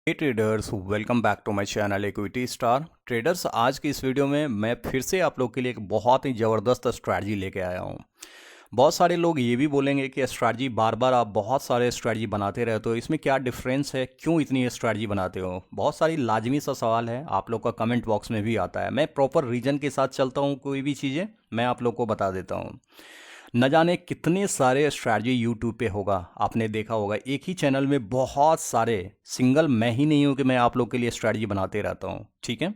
Hey traders, welcome back to my channel equity star traders. आज की इस video में मैं फिर से आप लोग के लिए एक बहुत ही ज़बरदस्त स्ट्रैटेजी लेके आया हूँ। बहुत सारे लोग ये भी बोलेंगे कि स्ट्रैटेजी बार बार आप बहुत सारे स्ट्रैटेजी बनाते रहते हो, इसमें क्या डिफरेंस है, क्यों इतनी स्ट्रैटेजी बनाते हो। बहुत सारी लाजमी सा सवाल है, आप लोग का कमेंट बॉक्स में भी आता है। मैं प्रॉपर रीजन के साथ चलता हूँ, कोई भी चीज़ें मैं आप लोग को बता देता हूँ। न जाने कितने सारे स्ट्रैटेजी यूट्यूब पे होगा, आपने देखा होगा एक ही चैनल में बहुत सारे, सिंगल मैं ही नहीं हूँ कि मैं आप लोग के लिए स्ट्रैटेजी बनाते रहता हूँ, ठीक है।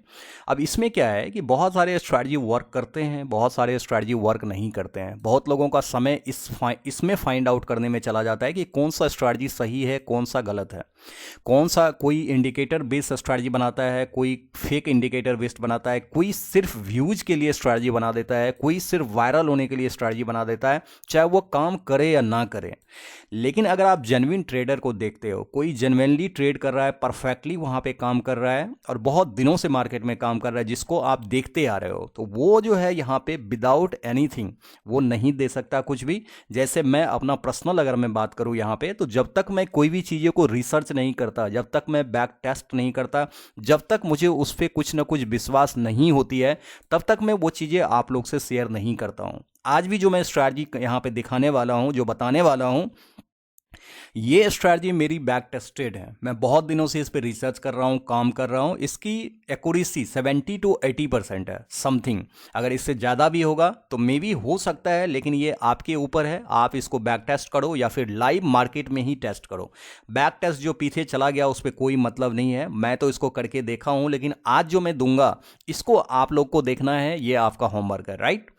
अब इसमें क्या है कि बहुत सारे स्ट्रैटेजी वर्क करते हैं, बहुत सारे स्ट्रैटेजी वर्क नहीं करते हैं। बहुत लोगों का समय इसमें फाइंड आउट करने में चला जाता है कि कौन सा स्ट्रैटेजी सही है, कौन सा गलत है। कौन सा, कोई इंडिकेटर बेस्ड स्ट्रैटेजी बनाता है, कोई फेक इंडिकेटर बेस्ड बनाता है, कोई सिर्फ व्यूज के लिए स्ट्रैटेजी बना देता है, कोई सिर्फ वायरल होने के लिए स्ट्रैटेजी बना देता है, चाहे वो काम करे या ना करे। लेकिन अगर आप जेन्युइन ट्रेडर को देखते हो, कोई जेन्युइनली ट्रेड कर रहा है, परफेक्टली वहां पे काम कर रहा है और बहुत दिनों से मार्केट में काम कर रहा है, जिसको आप देखते आ रहे हो, तो वो जो है यहाँ पे विदाउट एनीथिंग वो नहीं दे सकता कुछ भी। जैसे मैं अपना पर्सनल अगर मैं बात करूँ यहाँ पे, तो जब तक मैं कोई भी चीज़ों को रिसर्च नहीं करता, जब तक मैं बैक टेस्ट नहीं करता, जब तक मुझे उस पर कुछ ना कुछ विश्वास नहीं होती है, तब तक मैं वो चीज़ें आप लोग से शेयर नहीं करता हूँ। आज भी जो मैं स्ट्रैटेजी यहाँ पे दिखाने वाला हूँ, जो बताने वाला हूँ, ये स्ट्रैटेजी मेरी बैक टेस्टेड है। मैं बहुत दिनों से इस पर रिसर्च कर रहा हूँ, काम कर रहा हूँ। इसकी एक्यूरेसी 70 to 80% है, समथिंग। अगर इससे ज़्यादा भी होगा तो मे बी हो सकता है, लेकिन ये आपके ऊपर है। आप इसको बैक टेस्ट करो या फिर लाइव मार्केट में ही टेस्ट करो। बैक टेस्ट जो पीछे चला गया उस पर कोई मतलब नहीं है, मैं तो इसको करके देखा हूँ। लेकिन आज जो मैं दूंगा, इसको आप लोग को देखना है, ये आपका होमवर्क है, राइट।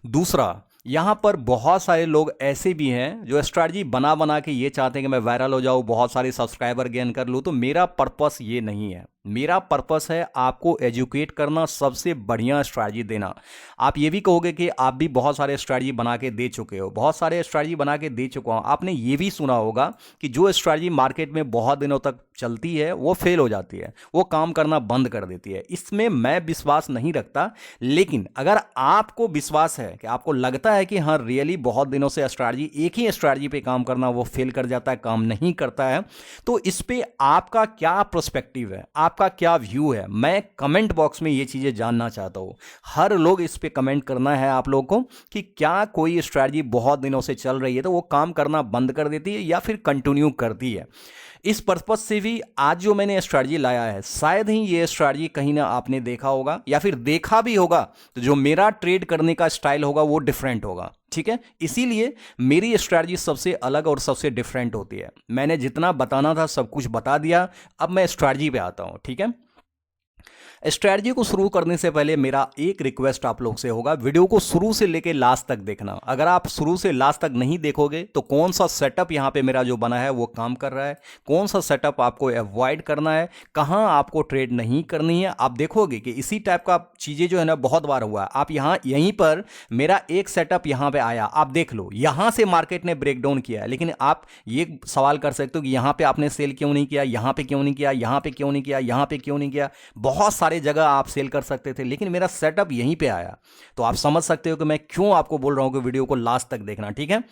दूसरा, यहाँ पर बहुत सारे लोग ऐसे भी हैं जो स्ट्रैटेजी बना बना के ये चाहते हैं कि मैं वायरल हो जाऊँ, बहुत सारे सब्सक्राइबर गेन कर लूँ। तो मेरा पर्पस ये नहीं है। मेरा पर्पस है आपको एजुकेट करना, सबसे बढ़िया स्ट्रैटेजी देना। आप ये भी कहोगे कि आप भी बहुत सारे स्ट्रैटेजी बना के दे चुके हो। बहुत सारे स्ट्रैटेजी बना के दे चुका हूँ। आपने ये भी सुना होगा कि जो स्ट्रैटेजी मार्केट में बहुत दिनों तक चलती है वो फेल हो जाती है, वो काम करना बंद कर देती है। इसमें मैं विश्वास नहीं रखता। लेकिन अगर आपको विश्वास है, कि आपको लगता है कि हाँ रियली बहुत दिनों से स्ट्रैटेजी, एक ही स्ट्रैटेजी पे काम करना, वो फेल कर जाता है, काम नहीं करता है, तो इस पे आपका क्या पर्सपेक्टिव है, आपका क्या व्यू है, मैं कमेंट बॉक्स में ये चीजें जानना चाहता हूं। हर लोग इस पे कमेंट करना है आप लोगों को कि क्या कोई स्ट्रैटेजी बहुत दिनों से चल रही है तो वो काम करना बंद कर देती है या फिर कंटिन्यू करती है। इस पर्पज से भी आज जो मैंने स्ट्रैटेजी लाया है, शायद ही ये स्ट्रैटेजी कहीं ना आपने देखा होगा, या फिर देखा भी होगा तो जो मेरा ट्रेड करने का स्टाइल होगा वो डिफरेंट होगा, ठीक है। इसीलिए मेरी स्ट्रैटेजी सबसे अलग और सबसे डिफरेंट होती है। मैंने जितना बताना था सब कुछ बता दिया, अब मैं स्ट्रैटेजी पे आता हूं, ठीक है। स्ट्रैटेजी को शुरू करने से पहले मेरा एक रिक्वेस्ट आप लोग से होगा, वीडियो को शुरू से लेकर लास्ट तक देखना। अगर आप शुरू से लास्ट तक नहीं देखोगे तो कौन सा सेटअप यहाँ पे मेरा जो बना है वो काम कर रहा है, कौन सा सेटअप आपको अवॉइड करना है, कहाँ आपको ट्रेड नहीं करनी है, आप देखोगे कि इसी टाइप का चीज़ें जो है ना बहुत बार हुआ है। आप यहाँ यहीं पर मेरा एक सेटअप यहाँ पे आया, आप देख लो, यहाँ से मार्केट ने ब्रेकडाउन किया है। लेकिन आप ये सवाल कर सकते हो कि यहाँ पे आपने सेल क्यों नहीं किया, यहाँ पे क्यों नहीं किया, यहाँ पे क्यों नहीं किया, यहाँ पे क्यों नहीं किया। बहुत सारे जगह आप सेल कर सकते थे, लेकिन मेरा सेटअप यहीं पे आया। तो आप समझ सकते हो कि मैं क्यों आपको बोल रहा हूं कि वीडियो को लास्ट तक देखना, ठीक है।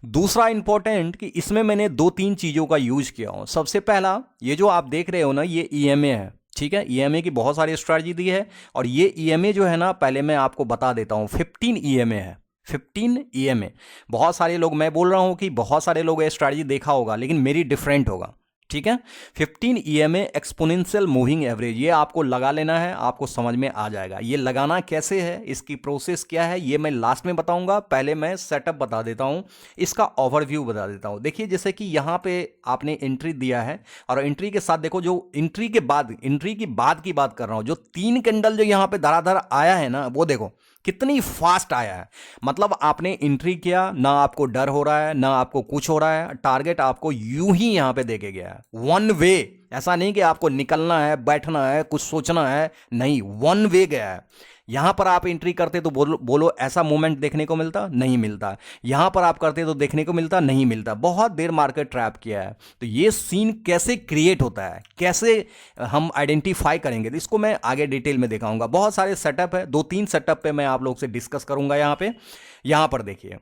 दूसरा इंपॉर्टेंट कि इसमें मैंने दो तीन चीजों का यूज किया हूं। सबसे पहला, ये जो आप देख रहे हो ना, ये ईएमए है, ठीक है। ईएमए की बहुत सारी स्ट्रैटेजी दी है, और ये ईएमए जो है ना, पहले मैं आपको बता देता हूं, 15 ईएमए है, 15 ईएमए। बहुत सारे लोग, मैं बोल रहा हूं कि बहुत सारे लोग ये स्ट्रैटेजी देखा होगा, लेकिन मेरी डिफरेंट होगा, ठीक है। 15 ईएमए एक्सपोनेंशियल मूविंग एवरेज, ये आपको लगा लेना है, आपको समझ में आ जाएगा। ये लगाना कैसे है, इसकी प्रोसेस क्या है, ये मैं लास्ट में बताऊंगा। पहले मैं सेटअप बता देता हूं, इसका ओवरव्यू बता देता हूं। देखिए, जैसे कि यहां पे आपने एंट्री दिया है, और एंट्री के साथ देखो, जो एंट्री के बाद, एंट्री की बाद की बात कर रहा हूं, जो 3 कैंडल जो यहां पे धड़ाधड़ आया है ना, वो देखो कितनी फास्ट आया है। मतलब आपने एंट्री किया, ना आपको डर हो रहा है, ना आपको कुछ हो रहा है, टारगेट आपको यूं ही यहां पे देके गया है, वन वे। ऐसा नहीं कि आपको निकलना है, बैठना है, कुछ सोचना है, नहीं, वन वे गया है। यहां पर आप एंट्री करते तो बोलो ऐसा मूवमेंट देखने को मिलता, नहीं मिलता। यहां पर आप करते तो देखने को मिलता, नहीं मिलता। बहुत देर मार्केट ट्रैप किया है। तो ये सीन कैसे क्रिएट होता है, कैसे हम आइडेंटिफाई करेंगे, तो इसको मैं आगे डिटेल में दिखाऊंगा। बहुत सारे सेटअप है, 2-3 सेटअप पे मैं आप लोग से डिस्कस करूंगा। यहां पर देखिए,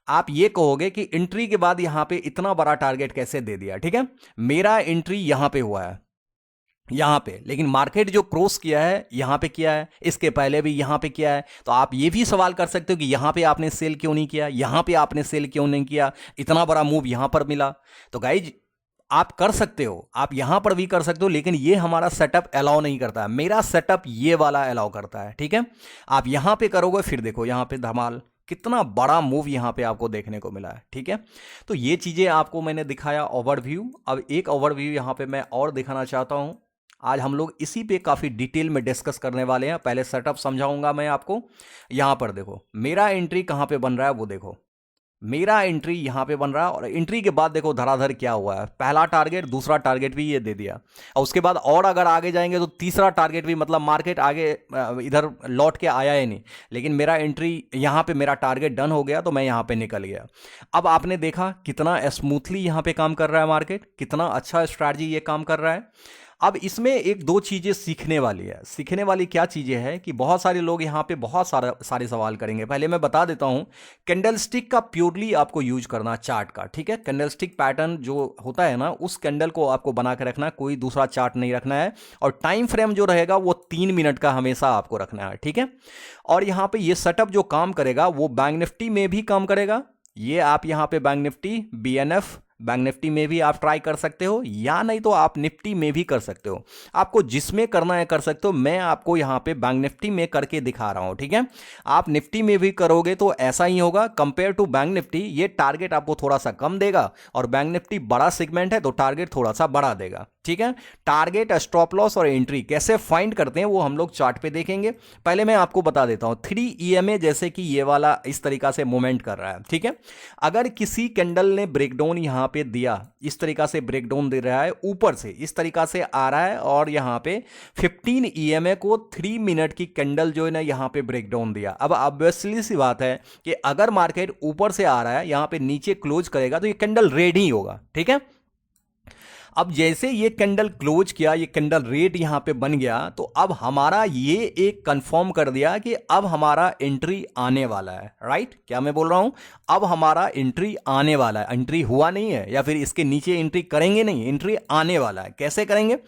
आप ये कहोगे कि एंट्री के बाद यहां पे इतना बड़ा टारगेट कैसे दे दिया, ठीक है। मेरा एंट्री यहां पे हुआ है, यहाँ पे, लेकिन मार्केट जो क्रॉस किया है यहाँ पे किया है, इसके पहले भी यहाँ पे किया है। तो आप ये भी सवाल कर सकते हो कि यहाँ पे आपने सेल क्यों नहीं किया, यहाँ पे आपने सेल क्यों नहीं किया, इतना बड़ा मूव यहाँ पर मिला। तो गाइज आप कर सकते हो, आप यहां पर भी कर सकते हो, लेकिन ये हमारा सेटअप अलाउ नहीं करता है। मेरा सेटअप ये वाला अलाउ करता है, ठीक है। आप यहां पे करोगे, फिर देखो यहां पे धमाल, कितना बड़ा मूव यहां पे आपको देखने को मिला है, ठीक है। तो ये चीजें आपको मैंने दिखाया ओवरव्यू। अब एक ओवरव्यू यहां पे मैं और दिखाना चाहता हूं। आज हम लोग इसी पे काफी डिटेल में डिस्कस करने वाले हैं। पहले सेटअप समझाऊंगा मैं आपको। यहां पर देखो मेरा एंट्री कहां पे बन रहा है, वो देखो मेरा एंट्री यहां पे बन रहा है। और एंट्री के बाद देखो धड़ाधड़ क्या हुआ है, पहला टारगेट, दूसरा टारगेट भी ये दे दिया, और उसके बाद और अगर आगे जाएंगे तो तीसरा टारगेट भी, मतलब मार्केट आगे इधर लौट के आया ही नहीं, लेकिन मेरा एंट्री यहां पे, मेरा टारगेट डन हो गया तो मैं यहां पे निकल गया। अब आपने देखा कितना स्मूथली यहां पे काम कर रहा है मार्केट, कितना अच्छा स्ट्रैटेजी ये काम कर रहा है। अब इसमें एक दो चीजें सीखने वाली है। सीखने वाली क्या चीजें हैं कि बहुत सारे लोग यहाँ पे बहुत सारे सवाल करेंगे। पहले मैं बता देता हूँ, कैंडलस्टिक का प्योरली आपको यूज करना चार्ट का, ठीक है। कैंडलस्टिक पैटर्न जो होता है ना, उस कैंडल को आपको बना के रखना है, कोई दूसरा चार्ट नहीं रखना है। और टाइम फ्रेम जो रहेगा वो 3 मिनट का हमेशा आपको रखना है, ठीक है। और यहाँ पे ये सेटअप जो काम करेगा वो बैंक निफ्टी में भी काम करेगा। ये आप यहाँ पे bank Nifty, BNF, bank Nifty में भी आप ट्राई कर सकते हो, या नहीं तो आप निफ्टी में भी कर सकते हो। आपको जिसमें करना है कर सकते हो। मैं आपको यहाँ पे बैंक निफ्टी में करके दिखा रहा हूँ, ठीक है। आप निफ्टी में भी करोगे तो ऐसा ही होगा। कंपेयर टू बैंक निफ्टी ये टारगेट आपको थोड़ा सा कम देगा, और बैंक निफ्टी बड़ा सेगमेंट है तो टारगेट थोड़ा सा बड़ा देगा, ठीक है। टारगेट, स्टॉप लॉस और एंट्री कैसे फाइंड करते हैं वो हम लोग चार्ट पे देखेंगे। पहले मैं आपको बता देता हूं, 3 EMA जैसे कि ये वाला इस तरीका से मूवमेंट कर रहा है, ठीक है। अगर किसी कैंडल ने ब्रेकडाउन यहां पे दिया, इस तरीका से ब्रेकडाउन दे रहा है, ऊपर से इस तरीका से आ रहा है, और यहां पे 15 EMA को 3 मिनट की कैंडल जो है ना यहां पे ब्रेकडाउन दिया। अब ऑब्वियसली सी बात है कि अगर मार्केट ऊपर से आ रहा है, यहां पे नीचे क्लोज करेगा तो ये कैंडल रेड ही होगा, ठीक है। अब जैसे ये कैंडल क्लोज किया, ये कैंडल रेड यहां पे बन गया, तो अब हमारा ये एक कंफर्म कर दिया कि अब हमारा एंट्री आने वाला है, राइट। क्या मैं बोल रहा हूं, अब हमारा एंट्री आने वाला है। एंट्री हुआ नहीं है, या फिर इसके नीचे एंट्री करेंगे नहीं, एंट्री आने वाला है। कैसे करेंगे,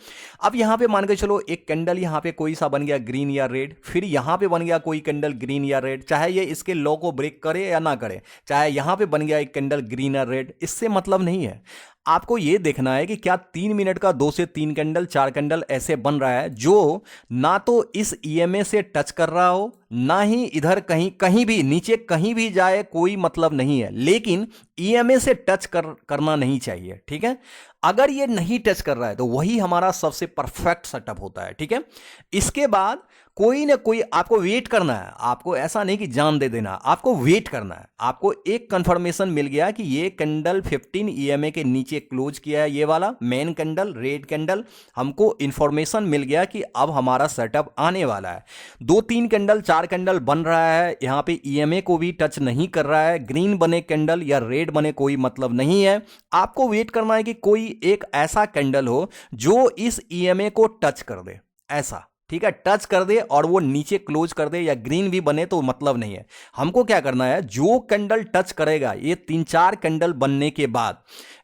अब यहां पे मान के चलो एक कैंडल यहां पे कोई सा बन गया ग्रीन या रेड, फिर यहां पे बन गया कोई कैंडल ग्रीन या रेड, चाहे ये इसके लो को ब्रेक करे या ना करे, चाहे यहां पे बन गया एक कैंडल ग्रीन या रेड, इससे मतलब नहीं है। आपको यह देखना है कि क्या 3 मिनट का 2 से 3 कैंडल, 4 कैंडल ऐसे बन रहा है जो ना तो इस EMA से टच कर रहा हो, ना ही इधर कहीं भी नीचे कहीं भी जाए, कोई मतलब नहीं है, लेकिन EMA से टच करना नहीं चाहिए, ठीक है। अगर ये नहीं टच कर रहा है तो वही हमारा सबसे परफेक्ट सेटअप होता है, ठीक है। इसके बाद कोई ना कोई आपको वेट करना है। आपको ऐसा नहीं कि जान दे देना, आपको वेट करना है। आपको एक कंफर्मेशन मिल गया कि ये कैंडल 15 EMA के नीचे क्लोज किया है, ये वाला मेन कैंडल, रेड कैंडल, हमको इंफॉर्मेशन मिल गया कि अब हमारा सेटअप आने वाला है। 2-3 कैंडल, 4 कैंडल बन रहा है, यहां पे EMA को भी टच नहीं कर रहा है। ग्रीन बने कैंडल या रेड बने कोई मतलब नहीं है। आपको वेट करना है कि कोई एक ऐसा कैंडल हो जो इस EMA को टच कर दे, ऐसा, ठीक है, टच कर दे और वो नीचे क्लोज कर दे, या ग्रीन भी बने तो मतलब नहीं है। हमको क्या करना है, जो कैंडल टच करेगा, ये 3-4 कैंडल बनने के बाद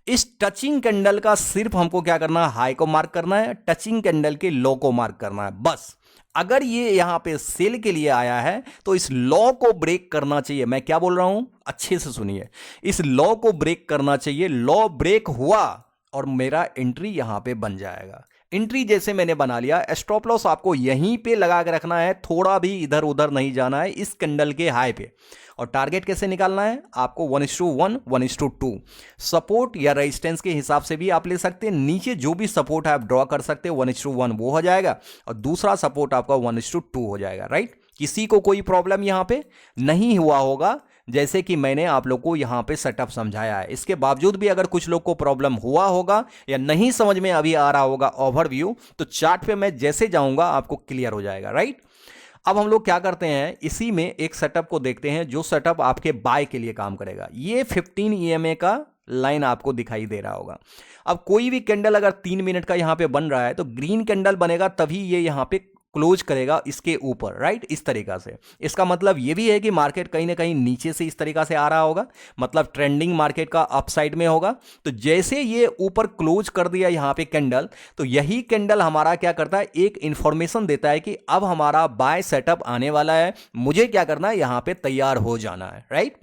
इस टचिंग कैंडल का सिर्फ हमको क्या करना है, हाई को मार्क करना है, टचिंग कैंडल के लो को मार्क करना है, बस। अगर ये यहां पे सेल के लिए आया है तो इस लॉ को ब्रेक करना चाहिए। मैं क्या बोल रहा हूं, अच्छे से सुनिए, इस लॉ को ब्रेक करना चाहिए। लॉ ब्रेक हुआ और मेरा एंट्री यहां पे बन जाएगा। एंट्री जैसे मैंने बना लिया, स्टॉप लॉस आपको यहीं पे लगा के रखना है, थोड़ा भी इधर उधर नहीं जाना है इस कैंडल के हाई पे। और टारगेट कैसे निकालना है, आपको 1:1, 1:2 सपोर्ट या रेजिस्टेंस के हिसाब से भी आप ले सकते हैं। नीचे जो भी सपोर्ट है आप ड्रॉ कर सकते हैं, 1:1 वो हो जाएगा, और दूसरा सपोर्ट आपका 1:2 हो जाएगा, राइट। किसी को कोई प्रॉब्लम यहां पे नहीं हुआ होगा, जैसे कि मैंने आप लोग को यहां पे सेटअप समझाया है। इसके बावजूद भी अगर कुछ लोग को प्रॉब्लम हुआ होगा या नहीं समझ में अभी आ रहा होगा ओवरव्यू, तो चार्ट पे मैं जैसे जाऊंगा आपको क्लियर हो जाएगा, राइट। अब हम लोग क्या करते हैं, इसी में एक सेटअप को देखते हैं जो सेटअप आपके बाय के लिए काम करेगा। ये 15 EMA का लाइन आपको दिखाई दे रहा होगा। अब कोई भी कैंडल अगर 3 मिनट का यहां पे बन रहा है तो ग्रीन कैंडल बनेगा, तभी ये यहां पे क्लोज करेगा इसके ऊपर, राइट, इस तरीका से। इसका मतलब ये भी है कि मार्केट कहीं ना कहीं नीचे से इस तरीका से आ रहा होगा, मतलब ट्रेंडिंग मार्केट का अपसाइड में होगा। तो जैसे ये ऊपर क्लोज कर दिया यहां पे कैंडल, तो यही कैंडल हमारा क्या करता है, एक इंफॉर्मेशन देता है कि अब हमारा बाय सेटअप आने वाला है, मुझे क्या करना है, यहां पे तैयार हो जाना है, राइट।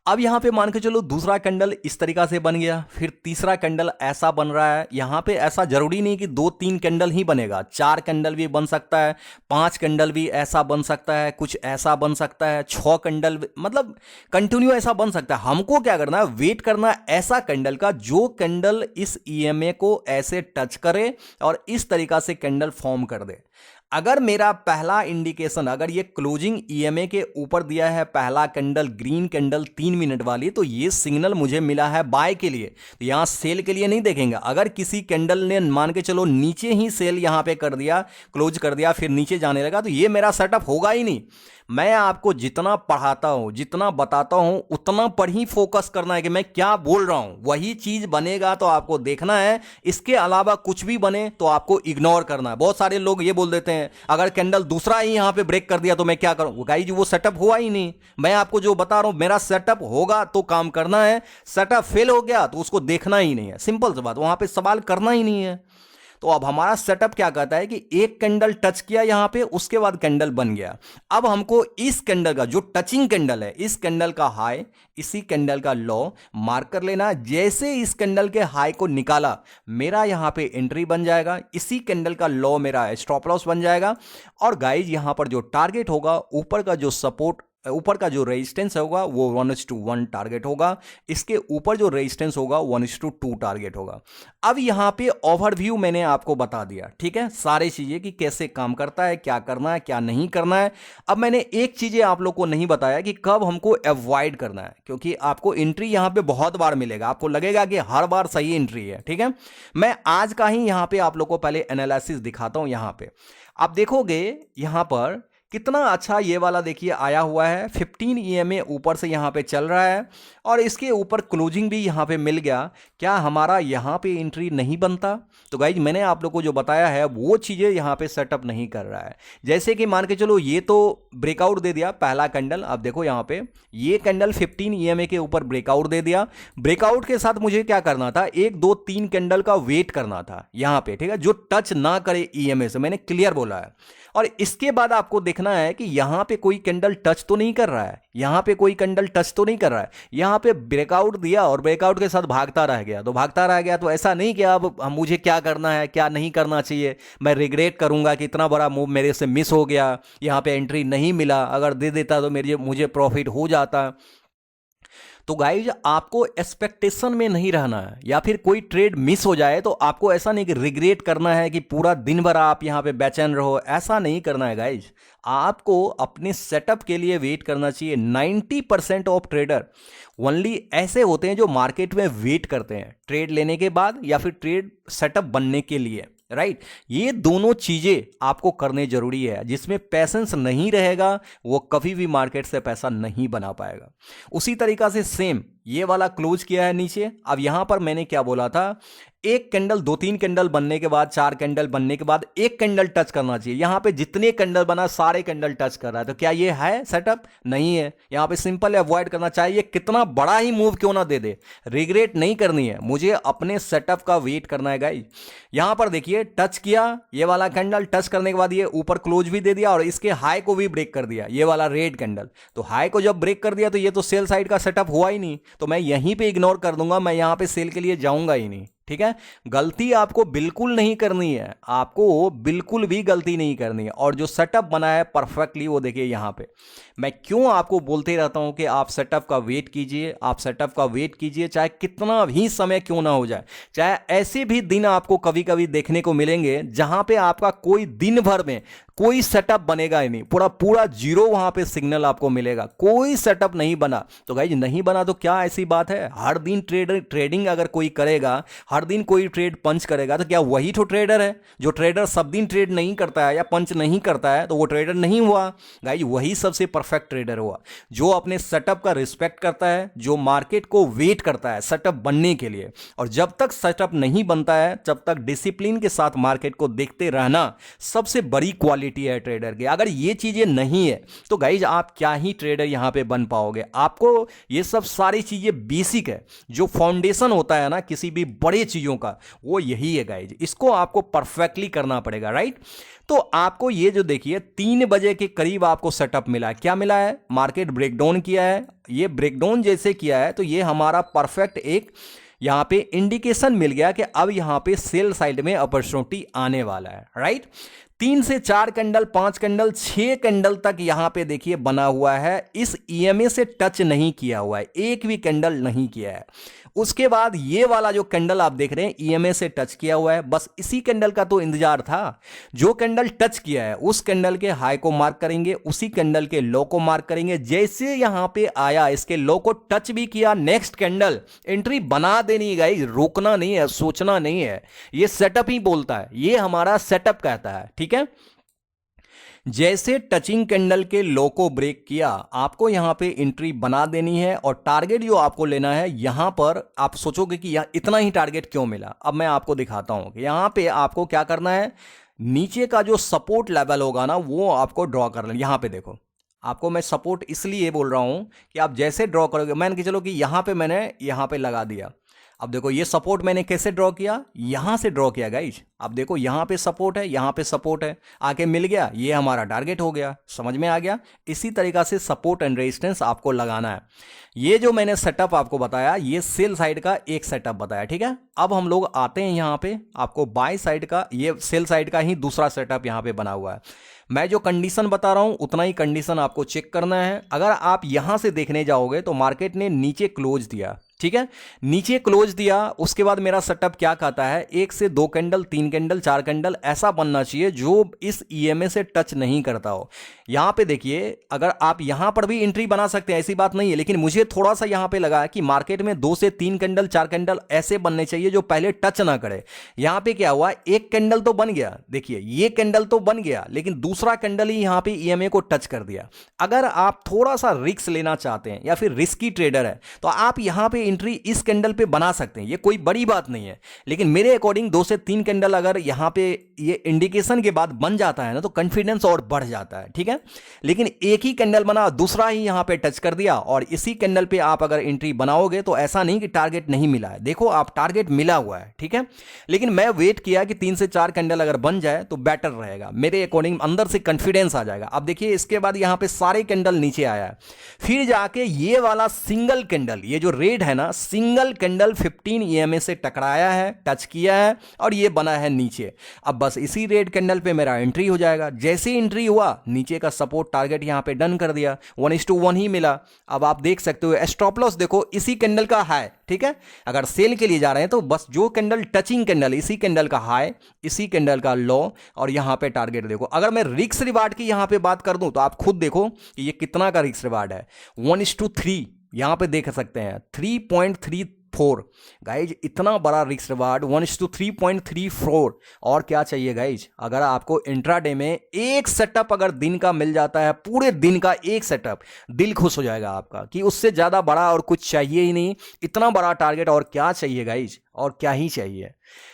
अब यहां पे मान के चलो दूसरा कैंडल इस तरीका से बन गया, फिर तीसरा कैंडल ऐसा बन रहा है। यहां पे ऐसा जरूरी नहीं कि 2-3 कैंडल ही बनेगा, 4 कैंडल भी बन सकता है, 5 कैंडल भी ऐसा बन सकता है, कुछ ऐसा बन सकता है, 6 कैंडल, मतलब कंटिन्यू ऐसा बन सकता है। हमको क्या करना है, वेट करना है ऐसा कैंडल का जो कैंडल इस ईएमए को ऐसे टच करे और इस तरीका से कैंडल फॉर्म कर दे। अगर मेरा पहला इंडिकेशन, अगर ये क्लोजिंग ईएमए के ऊपर दिया है पहला कैंडल, ग्रीन कैंडल 3 मिनट वाली, तो ये सिग्नल मुझे मिला है बाय के लिए, तो यहां सेल के लिए नहीं देखेंगे। अगर किसी कैंडल ने मान के चलो नीचे ही सेल यहां पे कर दिया, क्लोज कर दिया, फिर नीचे जाने लगा, तो ये मेरा सेटअप होगा ही नहीं। मैं आपको जितना पढ़ाता हूं, जितना बताता हूं, उतना पर ही फोकस करना है कि मैं क्या बोल रहा हूं, वही चीज बनेगा तो आपको देखना है। इसके अलावा कुछ भी बने तो आपको इग्नोर करना है। बहुत सारे लोग ये बोल देते हैं अगर कैंडल दूसरा ही यहां पे ब्रेक कर दिया तो मैं क्या करूं, गाइस वो सेटअप हुआ ही नहीं। मैं आपको जो बता रहा हूं, मेरा सेटअप होगा तो काम करना है, सेटअप फेल हो गया तो उसको देखना ही नहीं है, सिंपल सी बात, वहां पे सवाल करना ही नहीं है। तो अब हमारा सेटअप क्या कहता है कि एक कैंडल टच किया यहां पे, उसके बाद कैंडल बन गया। अब हमको इस कैंडल का जो टचिंग कैंडल है, इस कैंडल का हाई, इसी कैंडल का लो मार्क कर लेना। जैसे इस कैंडल के हाई को निकाला, मेरा यहां पे एंट्री बन जाएगा, इसी कैंडल का लो मेरा स्टॉप लॉस बन जाएगा। और गाइज यहां पर जो टारगेट होगा, ऊपर का जो सपोर्ट, ऊपर का जो रेजिस्टेंस होगा वो 1:1 टारगेट होगा, इसके ऊपर जो रेजिस्टेंस होगा 1:2 टारगेट होगा। अब यहां पे ओवरव्यू मैंने आपको बता दिया, ठीक है, सारी चीजें कि कैसे काम करता है, क्या करना है, क्या नहीं करना है। अब मैंने एक चीजें आप लोग को नहीं बताया कि कब हमको अवॉइड करना है, क्योंकि आपको एंट्री यहां पे बहुत बार मिलेगा, आपको लगेगा कि हर बार सही एंट्री है, ठीक है। मैं आज का ही यहां पे आप लोग को पहले एनालिसिस दिखाता हूं। यहां पे आप देखोगे यहां पर कितना अच्छा ये वाला देखिए आया हुआ है, 15 ईएमए ऊपर से यहाँ पे चल रहा है और इसके ऊपर क्लोजिंग भी यहाँ पे मिल गया। क्या हमारा यहाँ पे एंट्री नहीं बनता? तो गाइज मैंने आप लोग को जो बताया है वो चीज़ें यहाँ पे सेटअप नहीं कर रहा है। जैसे कि मान के चलो ये तो ब्रेकआउट दे दिया पहला कैंडल, अब देखो यहाँ पे ये कैंडल 15 ईएमए के ऊपर ब्रेकआउट दे दिया। ब्रेकआउट के साथ मुझे क्या करना था, 1 2 3 कैंडल का वेट करना था यहाँ पे, ठीक है, जो टच ना करे ईएमए से, मैंने क्लियर बोला है। और इसके बाद आपको देखना है कि यहां पे कोई कैंडल टच तो नहीं कर रहा है, यहां पे कोई कैंडल टच तो नहीं कर रहा है। यहां पे ब्रेकआउट दिया और ब्रेकआउट के साथ भागता रह गया, तो भागता रह गया तो ऐसा नहीं कि अब मुझे क्या करना है क्या नहीं करना चाहिए, मैं रिग्रेट करूंगा कि इतना बड़ा मूव मेरे से मिस हो गया, यहां पे एंट्री नहीं मिला, अगर दे देता तो मुझे प्रॉफिट हो जाता। तो गाइज आपको एक्सपेक्टेशन में नहीं रहना है, या फिर कोई ट्रेड मिस हो जाए तो आपको ऐसा नहीं कि रिग्रेट करना है कि पूरा दिन भर आप यहां पे बेचैन रहो, ऐसा नहीं करना है गाइज। आपको अपने सेटअप के लिए वेट करना चाहिए। 90% ऑफ ट्रेडर ओनली ऐसे होते हैं जो मार्केट में वेट करते हैं ट्रेड लेने के बाद या फिर ट्रेड सेटअप बनने के लिए, राइट। ये दोनों चीजें आपको करने जरूरी है। जिसमें पैसेंस नहीं रहेगा वो कभी भी मार्केट से पैसा नहीं बना पाएगा। उसी तरीका से सेम ये वाला क्लोज किया है नीचे। अब यहां पर मैंने क्या बोला था, एक कैंडल 2-3 कैंडल बनने के बाद, 4 कैंडल बनने के बाद एक कैंडल टच करना चाहिए। यहां पे जितने कैंडल बना सारे कैंडल टच कर रहा है, तो क्या ये है सेटअप? नहीं है। यहां पे सिंपल अवॉइड करना चाहिए, कितना बड़ा ही मूव क्यों ना दे दे, रिग्रेट नहीं करनी है, मुझे अपने सेटअप का वेट करना है गाइस। यहां पर देखिए टच किया, ये वाला कैंडल टच करने के बाद ये ऊपर क्लोज भी दे दिया और इसके हाई को भी ब्रेक कर दिया, ये वाला रेड कैंडल। तो हाई को जब ब्रेक कर दिया तो ये तो सेल साइड का सेटअप हुआ ही नहीं, तो मैं यहीं पे इग्नोर कर दूंगा, मैं यहां पे सेल के लिए जाऊंगा ही नहीं, ठीक है। गलती आपको बिल्कुल नहीं करनी है, आपको बिल्कुल भी गलती नहीं करनी है। और जो सेटअप बना है परफेक्टली वो देखिए यहां पे। मैं क्यों आपको बोलते रहता हूं कि आप सेटअप का वेट कीजिए, आप सेटअप का वेट कीजिए, चाहे कितना भी समय क्यों ना हो जाए। चाहे ऐसे भी दिन आपको कभी कभी देखने को मिलेंगे जहां पे आपका कोई दिन भर में कोई सेटअप बनेगा ही नहीं, पूरा पूरा जीरो वहां पे सिग्नल आपको मिलेगा, कोई सेटअप नहीं बना। तो गाइज नहीं बना तो क्या ऐसी बात है, हर दिन ट्रेडिंग अगर कोई करेगा, हर दिन कोई ट्रेड पंच करेगा, तो क्या वही तो ट्रेडर है? जो ट्रेडर सब दिन ट्रेड नहीं करता है या पंच नहीं करता है तो वो ट्रेडर नहीं हुआ। गाइज वही सबसे परफेक्ट ट्रेडर हुआ, जो अपने सेटअप का रिस्पेक्ट करता है, जो मार्केट को वेट करता है सेटअप बनने के लिए। और जब तक सेटअप नहीं बनता है तब तक डिसिप्लिन के साथ मार्केट को देखते रहना सबसे बड़ी क्वालिटी है ट्रेडर की। अगर ये चीजें नहीं है तो गाइज आप क्या ही ट्रेडर यहां पे बन पाओगे। आपको ये सब सारी चीजें बेसिक है, जो फाउंडेशन होता है ना किसी भी बड़े चीजों का, वो यही है गाइज। इसको आपको परफेक्टली करना पड़ेगा, राइट। तो आपको ये जो देखिए 3 बजे के करीब आपको सेटअप मिला है। क्या मिला है? मार्केट ब्रेकडाउन किया है। ये ब्रेकडाउन जैसे किया है तो ये हमारा परफेक्ट एक यहां पे इंडिकेशन मिल गया कि अब यहां पे सेल साइड में अपॉर्चुनिटी आने वाला है, राइट। 3 से 4 कैंडल, 5 कैंडल, 6 कैंडल तक यहां पे देखिए बना हुआ है। इस ईएमए से टच नहीं किया हुआ है, एक भी कैंडल नहीं किया है। उसके बाद ये वाला जो कैंडल आप देख रहे हैं ईएमए से टच किया हुआ है। बस इसी कैंडल का तो इंतजार था। जो कैंडल टच किया है उस कैंडल के हाई को मार्क करेंगे, उसी कैंडल के लो को मार्क करेंगे। जैसे यहां पे आया, इसके लो को टच भी किया, नेक्स्ट कैंडल एंट्री बना देनी है गाइस, रोकना नहीं है, सोचना नहीं है। ये सेटअप ही बोलता है, ये हमारा सेटअप कहता है, ठीक है। जैसे टचिंग कैंडल के लो को ब्रेक किया, आपको यहां पे एंट्री बना देनी है। और टारगेट जो आपको लेना है, यहां पर आप सोचोगे कि यहां इतना ही टारगेट क्यों मिला। अब मैं आपको दिखाता हूं कि यहां पे आपको क्या करना है। नीचे का जो सपोर्ट लेवल होगा ना, वो आपको ड्रॉ कर लेना। यहां पे देखो, आपको मैं सपोर्ट इसलिए बोल रहा हूं कि आप जैसे ड्रॉ करोगे, मान के चलो कि यहां पे मैंने यहां पे लगा दिया। अब देखो ये सपोर्ट मैंने कैसे ड्रॉ किया, यहां से ड्रॉ किया गाइज। अब देखो यहां पे सपोर्ट है, यहां पे सपोर्ट है, आके मिल गया, ये हमारा टारगेट हो गया। समझ में आ गया? इसी तरीका से सपोर्ट एंड रेजिस्टेंस आपको लगाना है। ये जो मैंने सेटअप आपको बताया, ये सेल साइड का एक सेटअप बताया, ठीक है। अब हम लोग आते हैं यहां पे, आपको बाय साइड का, ये सेल साइड का ही दूसरा सेटअप यहां पे बना हुआ है। मैं जो कंडीशन बता रहा हूं उतना ही कंडीशन आपको चेक करना है। अगर आप यहां से देखने जाओगे तो मार्केट ने नीचे क्लोज दिया, ठीक है, नीचे क्लोज दिया। उसके बाद मेरा सेटअप क्या कहता है, 1 से 2 कैंडल, 3 कैंडल, 4 कैंडल ऐसा बनना चाहिए जो इस ईएमए से टच नहीं करता हो। यहां पे देखिए, अगर आप यहां पर भी एंट्री बना सकते हैं, ऐसी बात नहीं है, लेकिन मुझे थोड़ा सा यहां पे लगा कि मार्केट में 2 से 3 कैंडल, 4 कैंडल ऐसे बनने चाहिए जो पहले टच ना करे। यहां पे क्या हुआ, एक कैंडल तो बन गया, देखिए ये कैंडल तो बन गया, लेकिन दूसरा कैंडल ही यहां पे ईएमए को टच कर दिया। अगर आप थोड़ा सा रिस्क लेना चाहते हैं या फिर रिस्की ट्रेडर है तो आप यहां पे एंट्री इस कैंडल पे बना सकते हैं, ये कोई बड़ी बात नहीं है। लेकिन मेरे अकॉर्डिंग 2 से 3 कैंडल अगर यहां पे ये इंडिकेशन के बाद बन जाता है ना, तो कॉन्फिडेंस और बढ़ जाता है, ठीक है। लेकिन एक ही कैंडल बना, दूसरा ही यहां पे टच कर दिया, और इसी कैंडल पे आप अगर एंट्री बनाओगे तो ऐसा नहीं कि टारगेट नहीं मिला है। देखो आप टारगेट मिला हुआ है, ठीक है। लेकिन मैं वेट किया कि 3 से 4 कैंडल अगर बन जाए तो बेटर रहेगा, मेरे अकॉर्डिंग अंदर से कॉन्फिडेंस आ जाएगा। अब देखिए इसके बाद यहां पे सारे कैंडल नीचे आया है, फिर जाके ये वाला सिंगल कैंडल, ये जो रेड है ना, सिंगल कैंडल 15 ईएमए से टकराया है, टच किया है, और ये बना है नीचे। अब बस इसी रेड कैंडल पे मेरा एंट्री हो जाएगा। जैसे एंट्री हुआ, नीचे का सपोर्ट टारगेट यहां पे डन कर दिया, 1:1 ही मिला। अब आप देख सकते हो स्टॉप लॉस देखो इसी कैंडल का हाई, ठीक है। अगर सेल के लिए जा रहे हैं तो बस जो कैंडल टचिंग कैंडल, इसी कैंडल का हाई, इसी कैंडल का लो, और यहां पे टारगेट देखो। अगर मैं रिस्क रिवार्ड की यहां पे बात कर दूं तो आप खुद देखो कि ये कितना का रिस्क रिवार्ड है, 1:3 यहां पे देख सकते हैं, 3.34 गाइज, इतना बड़ा रिस्क रिवार्ड, 1:3.34। और क्या चाहिए गाइज? अगर आपको इंट्राडे में एक सेटअप अगर दिन का मिल जाता है, पूरे दिन का एक सेटअप, दिल खुश हो जाएगा आपका कि उससे ज्यादा बड़ा और कुछ चाहिए ही नहीं। इतना बड़ा टारगेट और क्या चाहिए गाइज, और क्या ही चाहिए।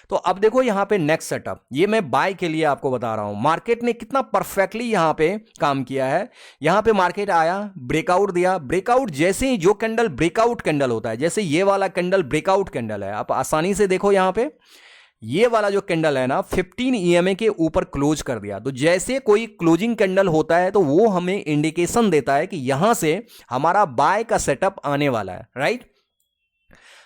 तो अब देखो यहां पे नेक्स्ट सेटअप, ये मैं बाय के लिए आपको बता रहा हूं। मार्केट ने कितना परफेक्टली यहां पे काम किया है। यहां पे मार्केट आया, ब्रेकआउट दिया, ब्रेकआउट जैसे ही, जो कैंडल ब्रेकआउट कैंडल होता है, जैसे ये वाला कैंडल ब्रेकआउट कैंडल है, आप आसानी से देखो यहां पे ये वाला जो कैंडल है ना, 15 ईएमए के ऊपर क्लोज कर दिया। तो जैसे कोई क्लोजिंग कैंडल होता है तो वो हमें इंडिकेशन देता है कि यहां से हमारा बाय का सेटअप आने वाला है, राइट।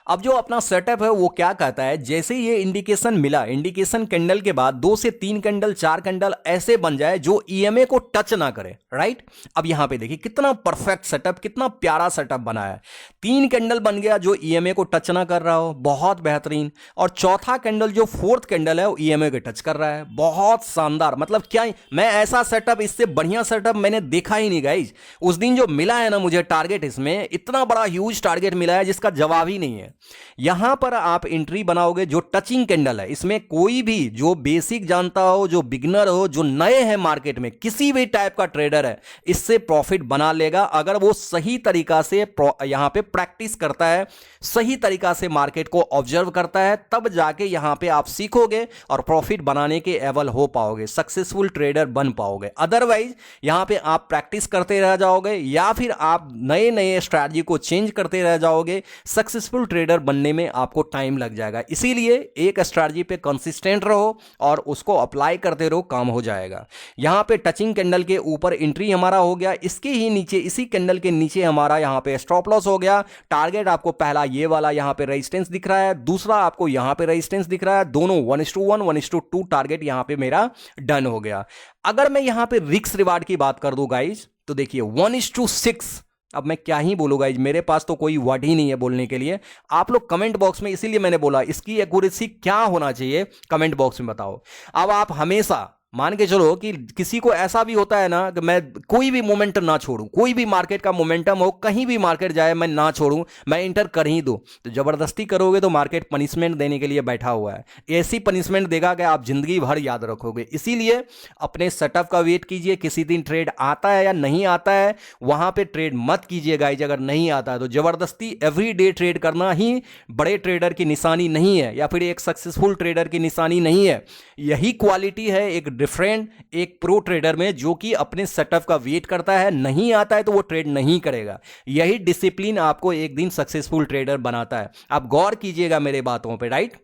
अब जो अपना सेटअप है वो क्या कहता है, जैसे ये इंडिकेशन मिला, इंडिकेशन कैंडल के बाद 2 से 3 कैंडल 4 कैंडल ऐसे बन जाए जो ईएमए को टच ना करे, राइट। अब यहां पे देखिए कितना परफेक्ट सेटअप, कितना प्यारा सेटअप बना है। 3 कैंडल बन गया जो ईएमए को टच ना कर रहा हो, बहुत बेहतरीन। और चौथा कैंडल जो फोर्थ कैंडल है वो ईएमए को टच कर रहा है, बहुत शानदार। मतलब क्या मैं ऐसा सेटअप, इससे बढ़िया सेटअप मैंने देखा ही नहीं गाइज। उस दिन जो मिला है ना मुझे टारगेट, इसमें इतना बड़ा ह्यूज टारगेट मिला है जिसका जवाब ही नहीं है। यहां पर आप एंट्री बनाओगे जो टचिंग कैंडल है, इसमें कोई भी जो बेसिक जानता हो, जो बिगनर हो, जो नए हैं मार्केट में, किसी भी टाइप का ट्रेडर है, इससे प्रॉफिट बना लेगा अगर वो सही तरीका से यहां पे प्रैक्टिस करता है, सही तरीका से मार्केट को ऑब्जर्व करता है, तब जाके यहां पे आप सीखोगे और प्रॉफिट बनाने के एबल हो पाओगे, सक्सेसफुल ट्रेडर बन पाओगे। अदरवाइज यहां पे आप प्रैक्टिस करते रह जाओगे या फिर आप नए नए स्ट्रैटेजी को चेंज करते रह जाओगे, सक्सेसफुल ट्रेडर बनने में आपको टाइम लग जाएगा। इसीलिए एक स्ट्रैटेजी पे कंसिस्टेंट रहो और उसको अप्लाई करते रहो, काम हो जाएगा। यहां पे टचिंग कैंडल के ऊपर एंट्री हमारा हो गया, इसके ही नीचे, इसी कैंडल के नीचे हमारा यहां पे स्टॉप लॉस हो गया। टारगेट आपको पहला ये वाला यहां पे रेजिस्टेंस दिख रहा है, दूसरा आपको यहां पे रेजिस्टेंस दिख रहा है, दोनों 1:1 1:2 टारगेट यहां पे मेरा डन हो गया। अगर मैं यहां पे रिस्क रिवार्ड की बात कर दूं गाइज, तो देखिए 1:6। अब मैं क्या ही बोलूँ गाइज, मेरे पास तो कोई वर्ड ही नहीं है बोलने के लिए। आप लोग कमेंट बॉक्स में, इसीलिए मैंने बोला इसकी एक्यूरेसी क्या होना चाहिए, कमेंट बॉक्स में बताओ। अब आप हमेशा मान के चलो कि किसी को ऐसा भी होता है ना कि मैं कोई भी मोमेंट ना छोड़ूं, कोई भी मार्केट का मोमेंटम हो, कहीं भी मार्केट जाए मैं ना छोड़ूं, मैं इंटर कर ही दूं। तो जबरदस्ती करोगे तो मार्केट पनिशमेंट देने के लिए बैठा हुआ है, ऐसी पनिशमेंट देगा कि आप जिंदगी भर याद रखोगे। इसीलिए अपने सेटअप का वेट कीजिए, किसी दिन ट्रेड आता है या नहीं आता है वहां पे ट्रेड मत कीजिए गाइज। अगर नहीं आता है तो जबरदस्ती एवरी डे ट्रेड करना ही बड़े ट्रेडर की निशानी नहीं है, या फिर एक सक्सेसफुल ट्रेडर की निशानी नहीं है। यही क्वालिटी है एक डिफरेंट, एक प्रो ट्रेडर में, जो कि अपने सेटअप का वेट करता है। नहीं आता है तो वो ट्रेड नहीं करेगा। यही डिसिप्लिन आपको एक दिन सक्सेसफुल ट्रेडर बनाता है। आप गौर कीजिएगा मेरे बातों पे, राइट।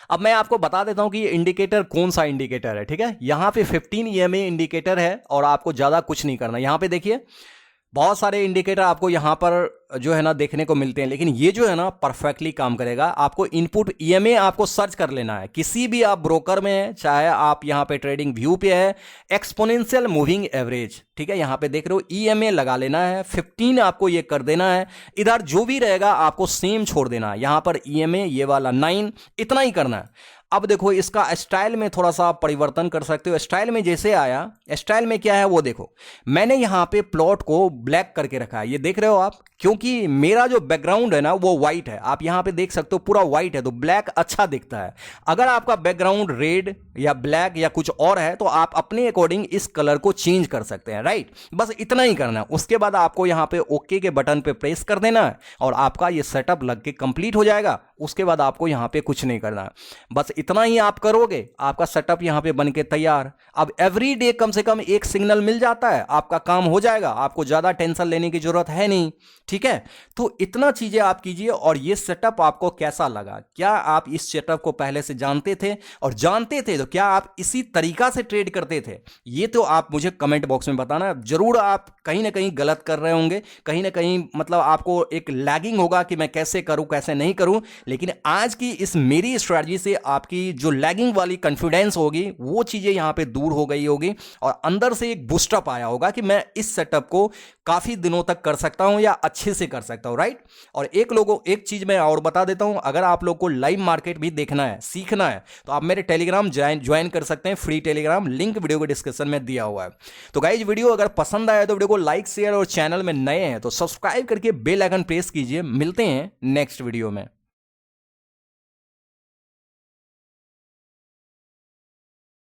अब मैं आपको बता देता हूं कि ये इंडिकेटर कौन सा इंडिकेटर है, ठीक है। यहां पे 15 EMA इंडिकेटर है और आपको ज्यादा कुछ नहीं करना। यहां पे देखिए बहुत सारे इंडिकेटर आपको यहां पर जो है ना देखने को मिलते हैं, लेकिन ये जो है ना परफेक्टली काम करेगा। आपको इनपुट EMA आपको सर्च कर लेना है, किसी भी आप ब्रोकर में है, चाहे आप यहां पे ट्रेडिंग व्यू पे है, एक्सपोनेंशियल मूविंग एवरेज, ठीक है। यहां पे देख रहे हो EMA लगा लेना है, 15 आपको ये कर देना है। इधर जो भी रहेगा आपको सेम छोड़ देना है। यहां पर EMA ये वाला 9, इतना ही करना है। अब देखो इसका स्टाइल में थोड़ा सा परिवर्तन कर सकते हो। स्टाइल में जैसे आया, स्टाइल में क्या है वो देखो, मैंने यहां पे प्लॉट को ब्लैक करके रखा है, ये देख रहे हो आप, क्योंकि मेरा जो बैकग्राउंड है ना वो व्हाइट है। आप यहां पे देख सकते हो पूरा व्हाइट है तो ब्लैक अच्छा दिखता है। अगर आपका बैकग्राउंड रेड या ब्लैक या कुछ और है तो आप अपने अकॉर्डिंग इस कलर को चेंज कर सकते हैं, राइट। बस इतना ही करना है। उसके बाद आपको यहां पे ओके के बटन पे प्रेस कर देना है और आपका ये सेटअप लग के कंप्लीट हो जाएगा। उसके बाद आपको यहां पे कुछ नहीं करना है, बस इतना ही आप करोगे, आपका सेटअप यहां पे बन के तैयार। अब एवरी डे कम से कम एक सिग्नल मिल जाता है, आपका काम हो जाएगा, आपको ज्यादा टेंशन लेने की जरूरत है नहीं, ठीक है। तो इतना चीजें आप कीजिए। और ये सेटअप आपको कैसा लगा, क्या आप इस सेटअप को पहले से जानते थे, और जानते थे तो क्या आप इसी तरीका से ट्रेड करते थे, ये तो आप मुझे कमेंट बॉक्स में बताना। जरूर आप कहीं ना कहीं गलत कर रहे होंगे, कहीं ना कहीं मतलब आपको एक लैगिंग होगा कि मैं कैसे करूं कैसे नहीं करूं, लेकिन आज की इस मेरी स्ट्रैटेजी से आपकी जो लैगिंग वाली कॉन्फिडेंस होगी वो चीजें यहां पे दूर हो गई होगी और अंदर से एक बूस्टअप आया होगा कि मैं इस सेटअप को काफी दिनों तक कर सकता हूं या अच्छे से कर सकता हूं, राइट। और एक चीज मैं और बता देता हूं, अगर आप लोग को लाइव मार्केट भी देखना है, सीखना है, तो आप मेरे टेलीग्राम ज्वाइन कर सकते हैं, फ्री टेलीग्राम, लिंक वीडियो के डिस्क्रिप्शन में दिया हुआ है। तो गाइज वीडियो अगर पसंद आया तो वीडियो को लाइक शेयर और चैनल में नए हैं तो सब्सक्राइब करके बेल आइकन प्रेस कीजिए। मिलते हैं नेक्स्ट वीडियो में।